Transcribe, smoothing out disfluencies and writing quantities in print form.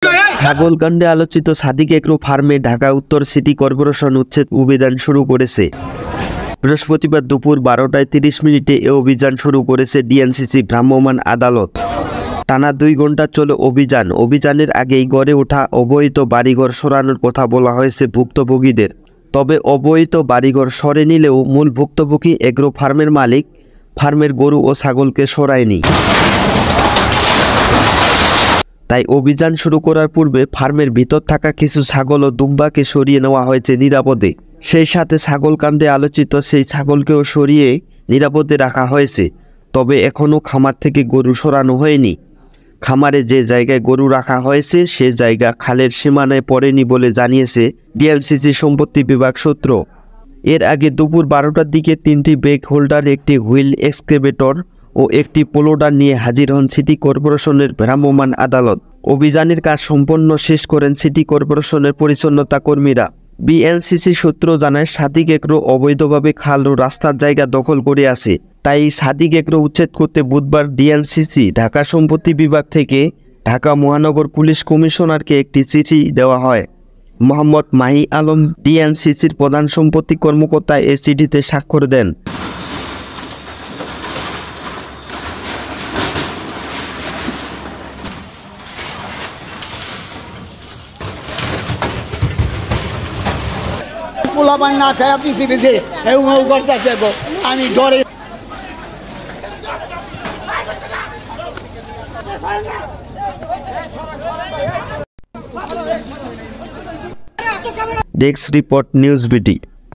ছাগলকাণ্ডে আলোচিত সাদিক এগ্রো ফার্মে ঢাকা উত্তর সিটি কর্পোরেশন উচ্ছেদ অভিযান শুরু করেছে। বৃহস্পতিবার দুপুর 12টায় 30 মিনিটে এ অভিযান শুরু করেছে ডিএনসিসি ভ্রাম্যমাণ আদালত। টানা 2 ঘন্টা চলে অভিযানের আগেই গড়ে ওঠা অবৈধ বাড়িঘর সরানোর কথা বলা হয়েছে ভুক্তভোগীদের। তবে অবৈধ বাড়িঘর সরে নিলেও মূল ভুক্তভোগী এগ্রো ফার্মের মালিক ফার্মের গরু ও ছাগলকে সরায়নি। তাই অভিযান শুরু করার পূর্বে ফার্মের ভিতর থাকা কিছু ছাগল ও দুম্বাকে সরিয়ে নেওয়া হয়েছে নিরাপদে। সেই সাথে ছাগলকাণ্ডে আলোচিত সেই ছাগলকেও সরিয়ে নিরাপদে রাখা হয়েছে। তবে এখনও খামার থেকে গরু সরানো হয়নি। খামারে যে জায়গায় গরু রাখা হয়েছে সে জায়গা খালের সীমানায় পড়েনি বলে জানিয়েছে ডিএনসিসি সম্পত্তি বিভাগ সূত্র। এর আগে দুপুর 12টার দিকে 3টি ব্যাগ হোল্ডার, একটি হুইল এক্সকেভেটর ও একটি পোলোডার নিয়ে হাজির হন সিটি কর্পোরেশনের ভ্রাম্যমাণ আদালত। অভিযানের কাজ সম্পন্ন শেষ করেন সিটি কর্পোরেশনের পরিচ্ছন্নতা কর্মীরা। বিএনসিসি সূত্র জানায়, সাদিক এগ্রো অবৈধভাবে খাল ও রাস্তার জায়গা দখল করে আছে। তাই সাদিক এগ্রো উচ্ছেদ করতে বুধবার ডিএনসিসি ঢাকা সম্পত্তি বিভাগ থেকে ঢাকা মহানগর পুলিশ কমিশনারকে একটি চিঠি দেওয়া হয়। মোহাম্মদ মাহি আলম ডিএনসিসির প্রধান সম্পত্তি কর্মকর্তা এই চিঠিতে স্বাক্ষর দেন। পোলাপান না খায় পৃথিবীতে করতেছে গো, আমি ডরে। Desk report, news BD.